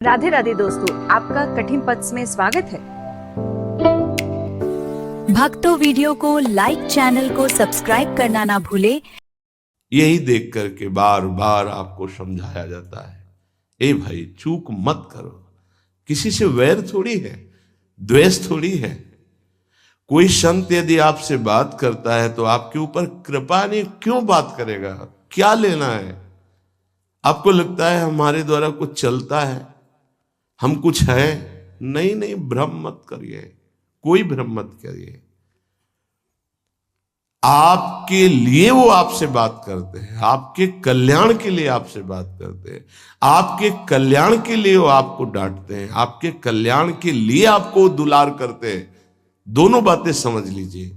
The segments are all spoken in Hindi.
राधे राधे दोस्तों, आपका कठिन पथ में स्वागत है। भक्तों, वीडियो को लाइक, चैनल को सब्सक्राइब करना ना भूले। यही देख करके बार बार आपको समझाया जाता है, ए भाई चूक मत करो। किसी से वैर थोड़ी है, द्वेष थोड़ी है। कोई संत यदि आपसे बात करता है तो आपके ऊपर कृपा नहीं, क्यों बात करेगा? क्या लेना है? आपको लगता है हमारे द्वारा कुछ चलता है, हम कुछ है? नहीं नहीं, भ्रम मत करिए, कोई भ्रम मत करिए। आपके लिए वो आपसे बात करते हैं, आपके कल्याण के लिए आपसे बात करते हैं, आपके कल्याण के लिए वो आपको डांटते हैं, आपके कल्याण के लिए आपको दुलार करते हैं। दोनों बातें समझ लीजिए।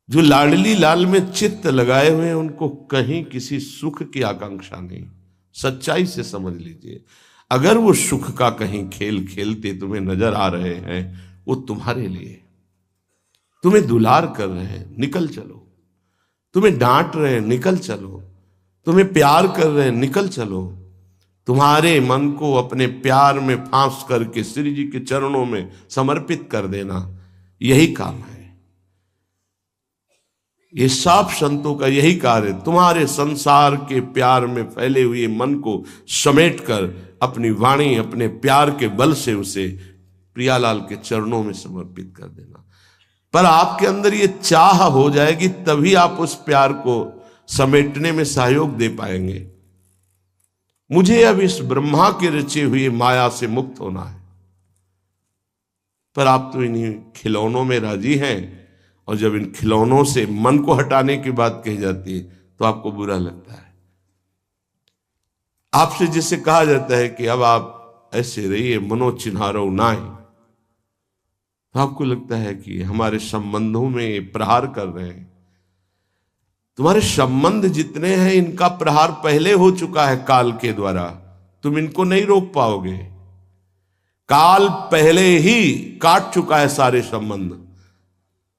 जो लाडली लाल में चित्त लगाए हुए हैं उनको कहीं किसी सुख की आकांक्षा नहीं। सच्चाई से समझ लीजिए। अगर वो सुख का कहीं खेल खेलते तुम्हें नजर आ रहे हैं, वो तुम्हारे लिए, तुम्हें दुलार कर रहे हैं, निकल चलो। तुम्हें डांट रहे हैं, निकल चलो। तुम्हें प्यार कर रहे हैं, निकल चलो। तुम्हारे मन को अपने प्यार में फांस करके श्री जी के चरणों में समर्पित कर देना, यही काम है। ये सब संतों का यही कार्य है। तुम्हारे संसार के प्यार में फैले हुए मन को समेटकर अपनी वाणी, अपने प्यार के बल से उसे प्रियालाल के चरणों में समर्पित कर देना। पर आपके अंदर ये चाह हो जाएगी, तभी आप उस प्यार को समेटने में सहयोग दे पाएंगे। मुझे अब इस ब्रह्मा के रचे हुए माया से मुक्त होना है। पर आप तो इन्हीं खिलौनों में राजी हैं, और जब इन खिलौनों से मन को हटाने की बात कही जाती है तो आपको बुरा लगता है। आपसे जिसे कहा जाता है कि अब आप ऐसे रहिए, मनो चिन्हारो नाय, तो आपको लगता है कि हमारे संबंधों में प्रहार कर रहे हैं। तुम्हारे संबंध जितने हैं इनका प्रहार पहले हो चुका है काल के द्वारा, तुम इनको नहीं रोक पाओगे। काल पहले ही काट चुका है सारे संबंध।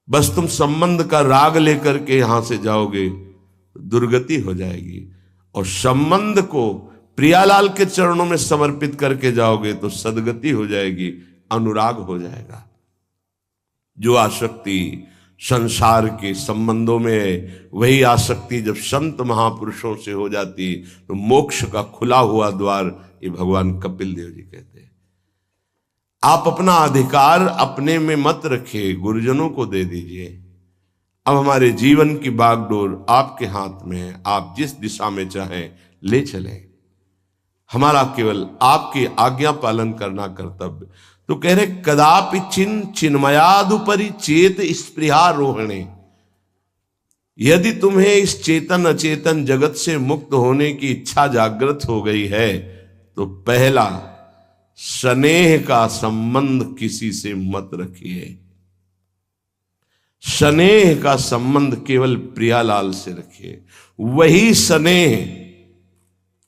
बस तुम संबंध का राग लेकर के यहां से जाओगे, दुर्गति हो जाएगी। और संबंध को प्रियालाल के चरणों में समर्पित करके जाओगे तो सदगति हो जाएगी, अनुराग हो जाएगा। जो आसक्ति संसार के संबंधों में है, वही आसक्ति जब संत महापुरुषों से हो जाती तो मोक्ष का खुला हुआ द्वार, ये भगवान कपिल देव जी कहते हैं। आप अपना अधिकार अपने में मत रखिए, गुरुजनों को दे दीजिए। अब हमारे जीवन की बागडोर आपके हाथ में है, आप जिस दिशा में चाहें ले चलें। हमारा केवल आपकी आज्ञा पालन करना कर्तव्य। तो कह रहे कदापि चिन्मयादुपरि चेत स्पृहा रोहणे। यदि तुम्हें इस चेतन अचेतन जगत से मुक्त होने की इच्छा जागृत हो गई है तो पहला, स्नेह का संबंध किसी से मत रखिए। स्नेह का संबंध केवल प्रियालाल से रखिए। वही स्नेह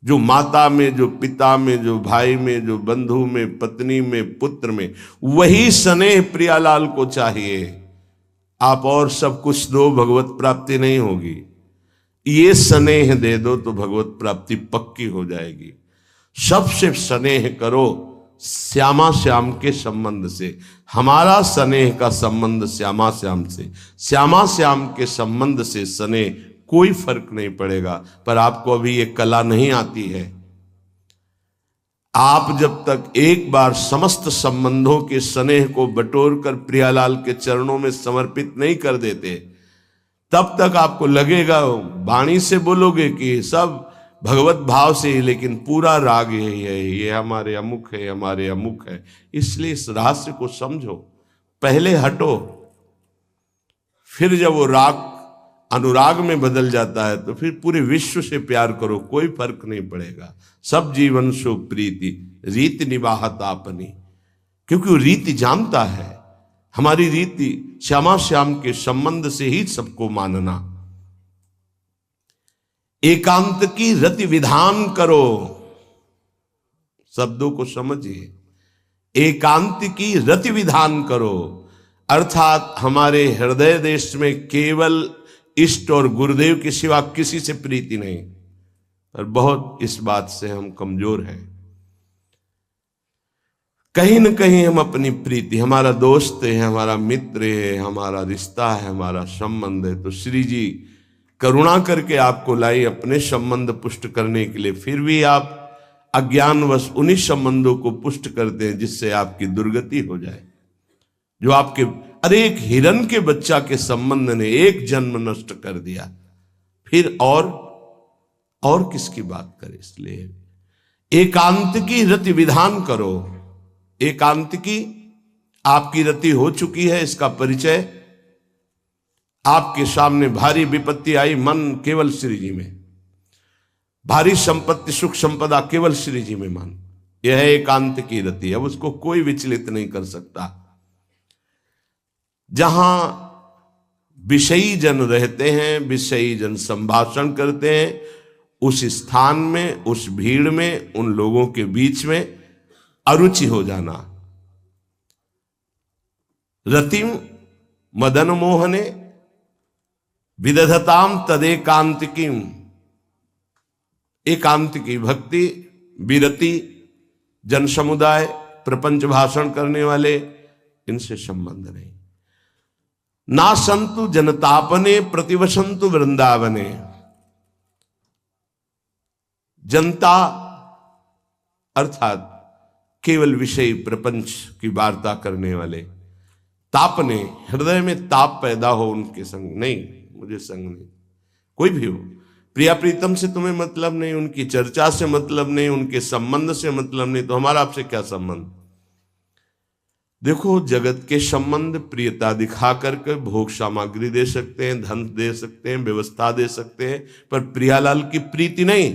जो माता में, जो पिता में, जो भाई में, जो बंधु में, पत्नी में, पुत्र में, वही स्नेह प्रियालाल को चाहिए। आप और सब कुछ दो, भगवत प्राप्ति नहीं होगी। ये स्नेह दे दो तो भगवत प्राप्ति पक्की हो जाएगी। सबसे स्नेह करो श्यामा श्याम के संबंध से। हमारा स्नेह का संबंध श्यामा श्याम से, श्यामा श्याम के संबंध से स्नेह कोई फर्क नहीं पड़ेगा। पर आपको अभी ये कला नहीं आती है। आप जब तक एक बार समस्त संबंधों के स्नेह को बटोर कर प्रियालाल के चरणों में समर्पित नहीं कर देते, तब तक आपको लगेगा, वाणी से बोलोगे कि सब भगवत भाव से ही, लेकिन पूरा राग यही है, ये हमारे अमुक है, हमारे अमुक है। इसलिए इस रहस्य को समझो, पहले हटो, फिर जब वो राग अनुराग में बदल जाता है तो फिर पूरे विश्व से प्यार करो, कोई फर्क नहीं पड़ेगा। सब जीवन सो प्रीति रीति निवाहत आपनी, क्योंकि वो रीति जानता है। हमारी रीति श्यामा श्याम के संबंध से ही सबको मानना। एकांत की रति विधान करो, शब्दों को समझिए। एकांत की रति विधान करो, अर्थात हमारे हृदय देश में केवल इष्ट और गुरुदेव के सिवा किसी से प्रीति नहीं। पर बहुत इस बात से हम कमजोर हैं। कहीं न कहीं हम अपनी प्रीति, हमारा दोस्त है, हमारा मित्र है, हमारा रिश्ता है, हमारा संबंध है, तो श्री जी करुणा करके आपको लाई अपने संबंध पुष्ट करने के लिए। फिर भी आप अज्ञानवश उन्हीं संबंधों को पुष्ट करते हैं जिससे आपकी दुर्गति हो जाए। जो आपके, अरे एक हिरन के बच्चा के संबंध ने एक जन्म नष्ट कर दिया, फिर और किसकी बात करें। इसलिए एकांत की रति विधान करो। एकांत की आपकी रति हो चुकी है, इसका परिचय आपके सामने भारी विपत्ति आई, मन केवल श्री जी में, भारी संपत्ति सुख संपदा केवल श्री जी में मन, यह है एकांत की रति। अब उसको कोई विचलित नहीं कर सकता। जहां विषयी जन रहते हैं, विषयी जन संभाषण करते हैं, उस स्थान में, उस भीड़ में, उन लोगों के बीच में अरुचि हो जाना। रतिम मदन मोहने विदधताम तदेकांतिकीम। एकांत की भक्ति, विरति, जन समुदाय, प्रपंच भाषण करने वाले, इनसे संबंध नहीं। ना संतु जनतापने प्रतिवसंतु वृंदावने। जनता अर्थात केवल विषय प्रपंच की वार्ता करने वाले, तापने, हृदय में ताप पैदा हो उनके संग नहीं, मुझे संग नहीं, कोई भी हो, प्रिया प्रीतम से तुम्हें मतलब नहीं, उनकी चर्चा से मतलब नहीं, उनके संबंध से मतलब नहीं, तो हमारा आपसे क्या संबंध। देखो, जगत के संबंध प्रियता दिखा करके भोग सामग्री दे सकते हैं, धन दे सकते हैं, व्यवस्था दे सकते हैं, पर प्रियालाल की प्रीति नहीं।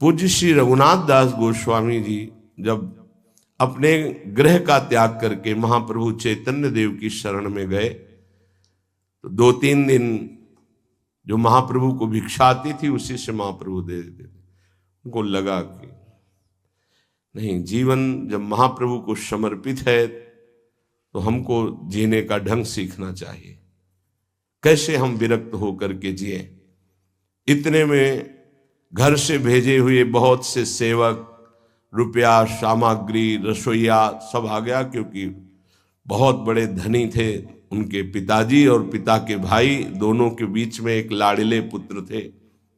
पूज्य श्री रघुनाथ दास गोस्वामी जी जब अपने गृह का त्याग करके महाप्रभु चैतन्य देव की शरण में गए, तो 2-3 दिन जो महाप्रभु को भिक्षा आती थी उसी से महाप्रभु दे देते थे। उनको लगा कि नहीं, जीवन जब महाप्रभु को समर्पित है तो हमको जीने का ढंग सीखना चाहिए, कैसे हम विरक्त होकर के जिए। इतने में घर से भेजे हुए बहुत से सेवक, रुपया, सामग्री, रसोईया सब आ गया, क्योंकि बहुत बड़े धनी थे उनके पिताजी, और पिता के भाई दोनों के बीच में एक लाड़िले पुत्र थे,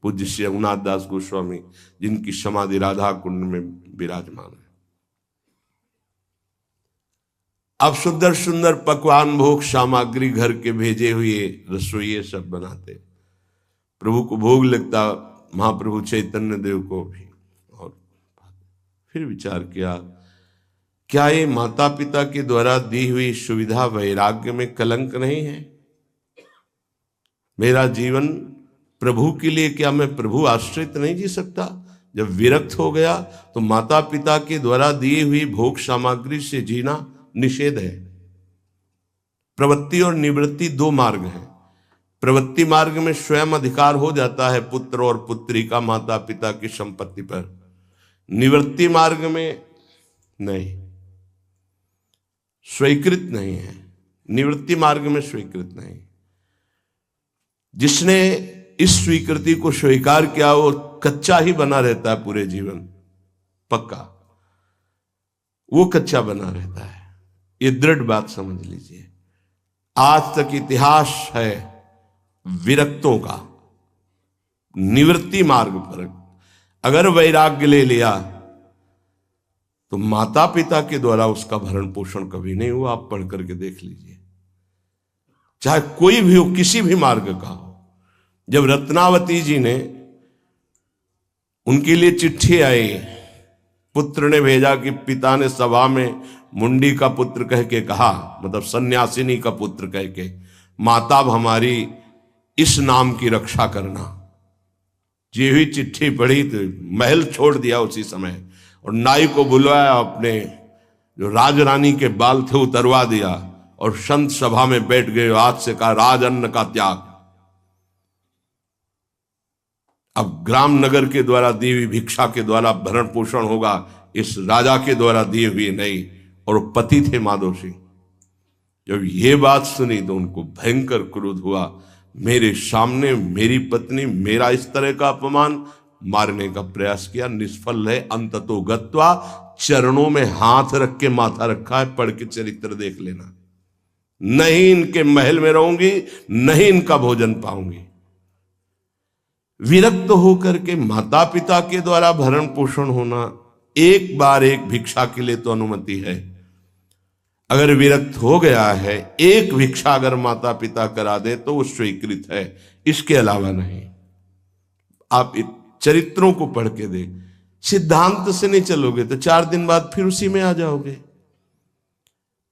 पूज्य श्री रघुनाथ दास गोस्वामी, जिनकी समाधि राधा कुंड में विराजमान है। अब सुंदर सुंदर पकवान, भोग सामग्री घर के भेजे हुए रसोइये सब बनाते, प्रभु को भोग लगता, महाप्रभु चैतन्य देव को भी। और फिर विचार किया, क्या ये माता पिता के द्वारा दी हुई सुविधा वैराग्य में कलंक नहीं है? मेरा जीवन प्रभु के लिए, क्या मैं प्रभु आश्रित नहीं जी सकता? जब विरक्त हो गया तो माता पिता के द्वारा दी हुई भोग सामग्री से जीना निषेध है। प्रवृत्ति और निवृत्ति 2 मार्ग हैं। प्रवृत्ति मार्ग में स्वयं अधिकार हो जाता है पुत्र और पुत्री का माता पिता की संपत्ति पर, निवृत्ति मार्ग में नहीं, स्वीकृत नहीं है। निवृत्ति मार्ग में स्वीकृत नहीं। जिसने इस स्वीकृति को स्वीकार किया वो कच्चा ही बना रहता है पूरे जीवन, पक्का वो कच्चा बना रहता है। ये दृढ़ बात समझ लीजिए। आज तक इतिहास है विरक्तों का। निवृत्ति मार्ग पर अगर वैराग्य ले लिया तो माता पिता के द्वारा उसका भरण पोषण कभी नहीं हुआ। आप पढ़ करके देख लीजिए, चाहे कोई भी हो, किसी भी मार्ग का हो। जब रत्नावती जी ने, उनके लिए चिट्ठी आई, पुत्र ने भेजा कि पिता ने सभा में मुंडी का पुत्र कह के कहा, मतलब सन्यासिनी का पुत्र कह के, माता हमारी इस नाम की रक्षा करना। जी हुई चिट्ठी पढ़ी तो महल छोड़ दिया उसी समय, और नाई को बुलवाया, अपने जो राजरानी के बाल थे उतरवा दिया, और संत सभा में बैठ गए। आज से कहा राज अन्न का त्याग। अब ग्राम नगर के द्वारा दी हुई भिक्षा के द्वारा भरण पोषण होगा, इस राजा के द्वारा दिए हुए नहीं। और पति थे माधव सिंह। जब ये बात सुनी तो उनको भयंकर क्रोध हुआ। मेरे सामने मेरी पत्नी, मेरा इस तरह का अपमान, मारने का प्रयास किया, निष्फल है। अंततो गत्वा, चरणों में हाथ रख के माथा रखा है, पढ़ के चरित्र देख लेना। नहीं इनके महल में रहूंगी, नहीं इनका भोजन पाऊंगी। विरक्त होकर के माता पिता के द्वारा भरण पोषण होना, एक बार एक भिक्षा के लिए तो अनुमति है। अगर विरक्त हो गया है, एक भिक्षा अगर माता पिता करा दे तो वो स्वीकृत है, इसके अलावा नहीं। आप चरित्रों को पढ़ के दे, सिद्धांत से नहीं चलोगे तो 4 दिन बाद फिर उसी में आ जाओगे।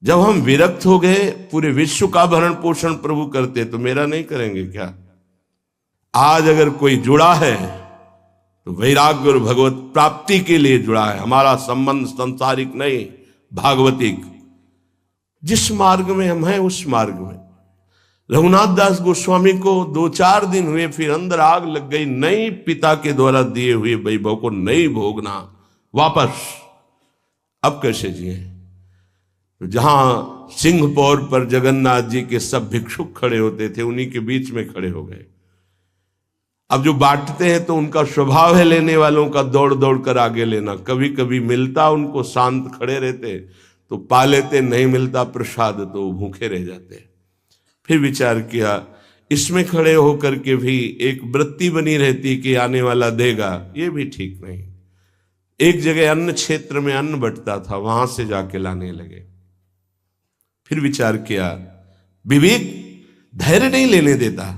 जब हम विरक्त हो गए, पूरे विश्व का भरण पोषण प्रभु करते, तो मेरा नहीं करेंगे क्या? आज अगर कोई जुड़ा है तो वैराग्य और भगवत प्राप्ति के लिए जुड़ा है। हमारा संबंध संसारिक नहीं, भागवतिक। जिस मार्ग में हम हैं उस मार्ग में। रघुनाथ दास गोस्वामी को 2-4 दिन हुए, फिर अंदर आग लग गई। नहीं, पिता के द्वारा दिए हुए वैभव को नहीं भोगना, वापस। अब कैसे जिए? तो जहां सिंहपौर पर जगन्नाथ जी के सब भिक्षुक खड़े होते थे, उन्हीं के बीच में खड़े हो गए। अब जो बांटते हैं तो उनका स्वभाव है लेने वालों का दौड़ दौड़ कर आगे लेना। कभी कभी मिलता, उनको शांत खड़े रहते तो पा लेते, नहीं मिलता प्रसाद तो भूखे रह जाते। फिर विचार किया, इसमें खड़े होकर के भी एक वृत्ति बनी रहती कि आने वाला देगा, ये भी ठीक नहीं। एक जगह अन्न क्षेत्र में अन्न बंटता था, वहां से जाके लाने लगे। फिर विचार किया, विवेक धैर्य नहीं लेने देता।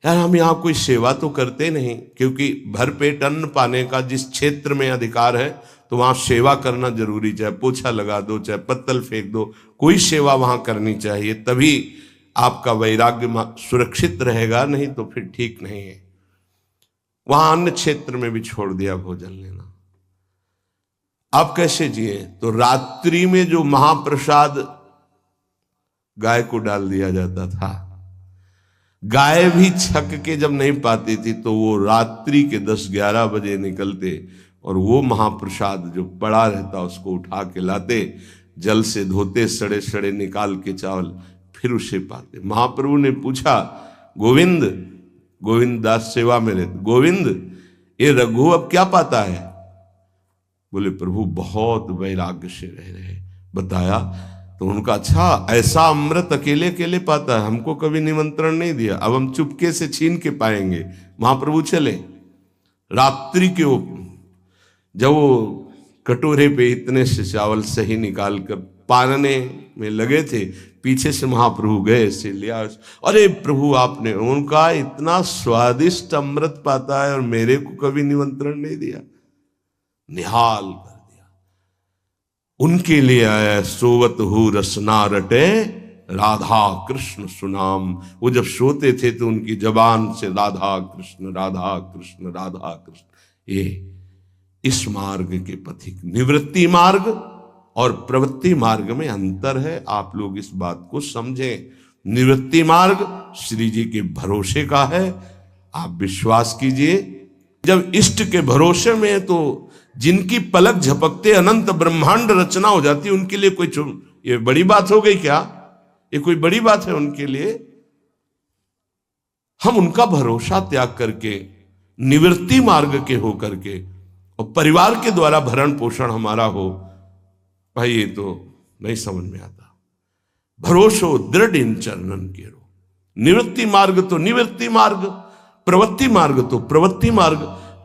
यार हम यहां कोई सेवा तो करते नहीं, क्योंकि भरपेट अन्न पाने का जिस क्षेत्र में अधिकार है तो वहां सेवा करना जरूरी। चाहे पोछा लगा दो, चाहे पत्तल फेंक दो, कोई सेवा वहां करनी चाहिए, तभी आपका वैराग्य सुरक्षित रहेगा, नहीं तो फिर ठीक नहीं है। वहां अन्य क्षेत्र में भी छोड़ दिया भोजन लेना। आप कैसे जिए? तो रात्रि में जो महाप्रसाद गाय को डाल दिया जाता था, गाय भी छक के जब नहीं पाती थी तो वो रात्रि के 10-11 बजे निकलते और वो महाप्रसाद जो पड़ा रहता उसको उठा के लाते, जल से धोते, सड़े सड़े निकाल के चावल, फिर उसे पाते। महाप्रभु ने पूछा, गोविंद, गोविंद दास सेवा में रहते, गोविंद ये रघु अब क्या पाता है? बोले प्रभु बहुत वैराग्य से रह रहे। बताया तो उनका, अच्छा ऐसा अमृत अकेले अकेले पाता है, हमको कभी निमंत्रण नहीं दिया, अब हम चुपके से छीन के पाएंगे। महाप्रभु चले रात्रि के जब वो कटोरे पे इतने से चावल सही निकाल कर पानने में लगे थे, पीछे से महाप्रभु गए, से लिया। अरे प्रभु आपने, उनका इतना स्वादिष्ट अमृत पाता है और मेरे को कभी निमंत्रण नहीं दिया, निहाल कर दिया। उनके लिए आया, सोवत हु रसना रटे राधा कृष्ण सुनाम। वो जब सोते थे तो उनकी जबान से राधा कृष्ण राधा कृष्ण राधा कृष्ण। ये इस मार्ग के पथिक, निवृत्ति मार्ग और प्रवृत्ति मार्ग में अंतर है। आप लोग इस बात को समझें। निवृत्ति मार्ग श्री जी के भरोसे का है, आप विश्वास कीजिए। जब इष्ट के भरोसे में है तो जिनकी पलक झपकते अनंत ब्रह्मांड रचना हो जाती, उनके लिए कोई ये बड़ी बात हो गई क्या? ये कोई बड़ी बात है उनके लिए? हम उनका भरोसा त्याग करके निवृत्ति मार्ग के हो करके और परिवार के द्वारा भरण पोषण हमारा हो, भाई ये तो नहीं समझ में आता। भरोसो दृढ़ इन चरणन केरो। निवृत्ति मार्ग तो निवृत्ति मार्ग, प्रवृत्ति मार्ग तो प्रवृत्ति मार्ग।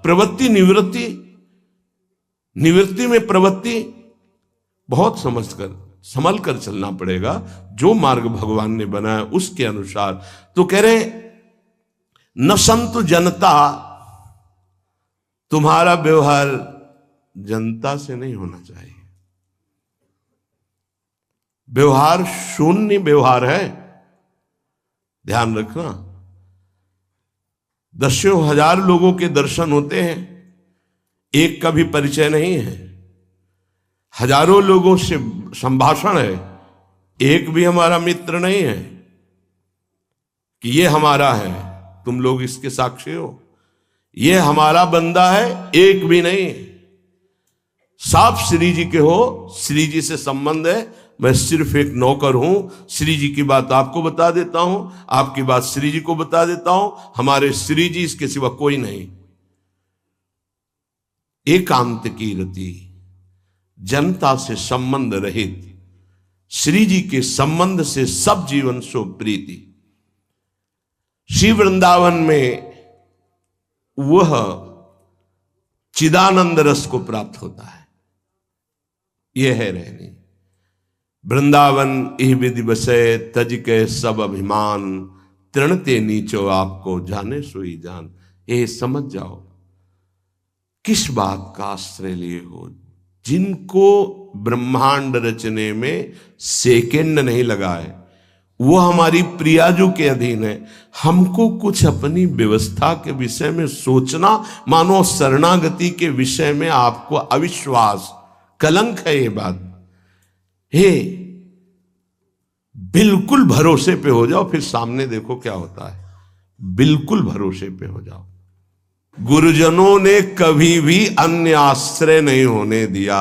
प्रवृत्ति निवृत्ति, निवृत्ति में प्रवृत्ति, बहुत समझकर संभल कर चलना पड़ेगा। जो मार्ग भगवान ने बनाया उसके अनुसार। तो कह रहे न संतु जनता, तुम्हारा व्यवहार जनता से नहीं होना चाहिए। व्यवहार शून्य व्यवहार है, ध्यान रखना। दसियों हजार लोगों के दर्शन होते हैं, एक का भी परिचय नहीं है। हजारों लोगों से संभाषण है, एक भी हमारा मित्र नहीं है कि ये हमारा है, तुम लोग इसके साक्षी हो। ये हमारा बंदा है, एक भी नहीं। साफ श्री जी के हो, श्री जी से संबंध है, मैं सिर्फ एक नौकर हूं। श्री जी की बात आपको बता देता हूं, आपकी बात श्री जी को बता देता हूं। हमारे श्री जी, इसके सिवा कोई नहीं। एकांत की रति, जनता से संबंध रहित, श्री जी के संबंध से सब जीवन सो प्रीति। श्री वृंदावन में वह चिदानंद रस को प्राप्त होता है। यह है रहनी। वृंदावन इह विधि बसे, तज के सब अभिमान, तृणते नीचो आपको जाने सोई जान। ये समझ जाओ किस बात का आश्रय लिए हो। जिनको ब्रह्मांड रचने में सेकेंड नहीं लगाए, वो हमारी प्रियाजू के अधीन है। हमको कुछ अपनी व्यवस्था के विषय में सोचना, मानो शरणागति के विषय में आपको अविश्वास, कलंक है ये बात। हे, बिल्कुल भरोसे पे हो जाओ, फिर सामने देखो क्या होता है। बिल्कुल भरोसे पे हो जाओ। गुरुजनों ने कभी भी अन्य आश्रय नहीं होने दिया,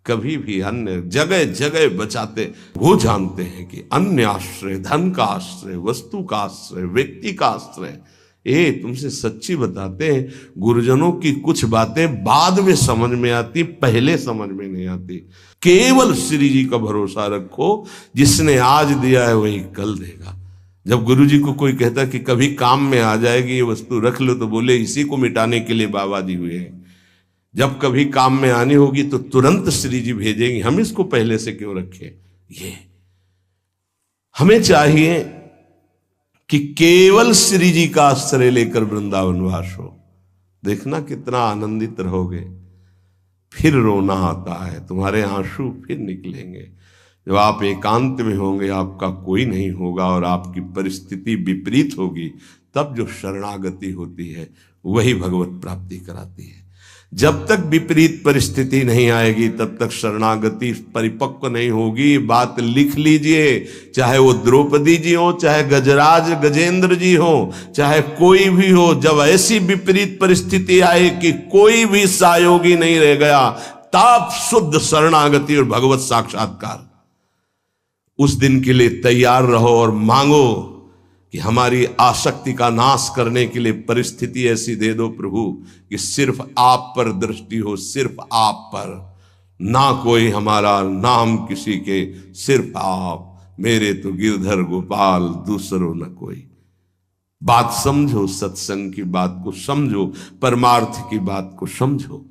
कभी भी अन्य, जगह जगह बचाते। वो जानते हैं कि अन्य आश्रय, धन का आश्रय, वस्तु का आश्रय, व्यक्ति का आश्रय, ये तुमसे सच्ची बताते हैं, गुरुजनों की कुछ बातें बाद में समझ में आती, पहले समझ में नहीं आती। केवल श्री जी का भरोसा रखो, जिसने आज दिया है वही कल देगा। जब गुरु जी को कोई कहता कि कभी काम में आ जाएगी ये वस्तु, रख लो, तो बोले इसी को मिटाने के लिए बाबा जी हुए हैं। जब कभी काम में आनी होगी तो तुरंत श्री जी भेजेंगे, हम इसको पहले से क्यों रखें। ये हमें चाहिए कि केवल श्री जी का आश्रय लेकर वृंदावन वास हो। देखना कितना आनंदित रहोगे। फिर रोना आता है, तुम्हारे आंसू फिर निकलेंगे। जब आप एकांत में होंगे, आपका कोई नहीं होगा और आपकी परिस्थिति विपरीत होगी, तब जो शरणागति होती है वही भगवत प्राप्ति कराती है। जब तक विपरीत परिस्थिति नहीं आएगी तब तक शरणागति परिपक्व नहीं होगी। बात लिख लीजिए, चाहे वो द्रौपदी जी हो, चाहे गजराज गजेंद्र जी हो, चाहे कोई भी हो, जब ऐसी विपरीत परिस्थिति आए कि कोई भी सहयोगी नहीं रह गया, तब शुद्ध शरणागति और भगवत साक्षात्कार। उस दिन के लिए तैयार रहो और मांगो कि हमारी आसक्ति का नाश करने के लिए परिस्थिति ऐसी दे दो प्रभु कि सिर्फ आप पर दृष्टि हो, सिर्फ आप पर, ना कोई हमारा, ना हम किसी के, सिर्फ आप। मेरे तो गिरधर गोपाल, दूसरों न कोई। बात समझो, सत्संग की बात को समझो, परमार्थ की बात को समझो।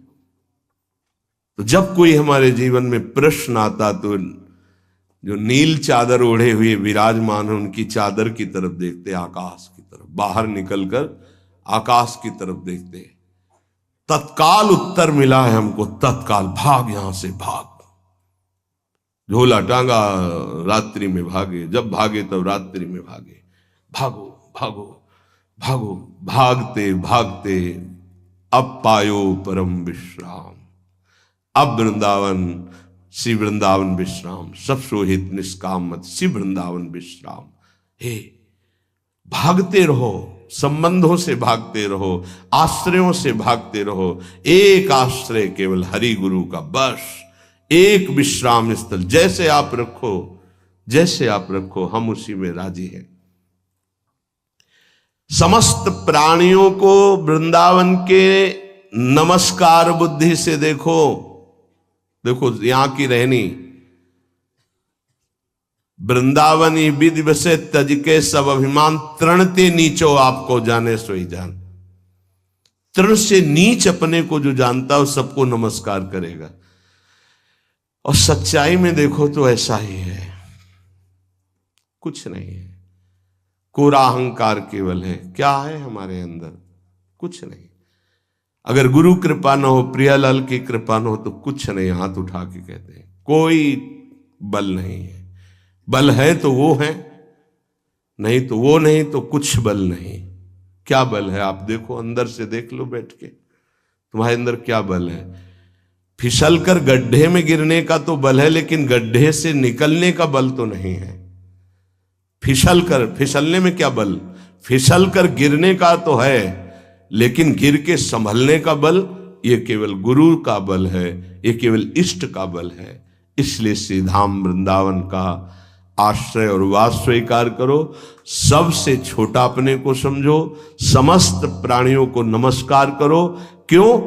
तो जब कोई हमारे जीवन में प्रश्न आता तो जो नील चादर ओढ़े हुए विराजमान है, उनकी चादर की तरफ देखते, आकाश की तरफ, बाहर निकलकर आकाश की तरफ देखते। तत्काल उत्तर मिला है हमको, तत्काल भाग, यहां से भाग। झोला टांगा, रात्रि में भागे, जब भागे तब रात्रि में भागे। भागो भागो भागो, भागते भागते अब पायो परम विश्राम। अब वृंदावन, श्री वृंदावन विश्राम, सब सोहित निष्काम मत, श्री वृंदावन विश्राम। हे, भागते रहो, संबंधों से भागते रहो, आश्रयों से भागते रहो। एक आश्रय केवल हरि गुरु का, बस एक विश्राम स्थल। जैसे आप रखो, जैसे आप रखो, हम उसी में राजी हैं। समस्त प्राणियों को वृंदावन के नमस्कार बुद्धि से देखो। देखो यहां की रहनी, वृंदावनी विधि बसे, तज के सब अभिमान, तृणते नीचो आपको जाने सोई जान। तृण से नीच अपने को जो जानता है सबको नमस्कार करेगा। और सच्चाई में देखो तो ऐसा ही है, कुछ नहीं है। कोरा अहंकार केवल है। क्या है हमारे अंदर? कुछ नहीं। अगर गुरु कृपा न हो, प्रियालाल की कृपा न हो, तो कुछ नहीं। हाथ उठा के कहते हैं कोई बल नहीं है। बल है तो वो है, नहीं तो वो नहीं, तो कुछ बल नहीं। क्या बल है? आप देखो, अंदर से देख लो बैठ के, तुम्हारे अंदर क्या बल है। फिसल कर गड्ढे में गिरने का तो बल है, लेकिन गड्ढे से निकलने का बल तो नहीं है। फिसलने में क्या बल? फिसल कर गिरने का तो है, लेकिन गिर के संभलने का बल, ये केवल गुरु का बल है, ये केवल इष्ट का बल है। इसलिए श्री धाम वृंदावन का आश्रय और वास स्वीकार करो। सबसे छोटा अपने को समझो, समस्त प्राणियों को नमस्कार करो। क्यों?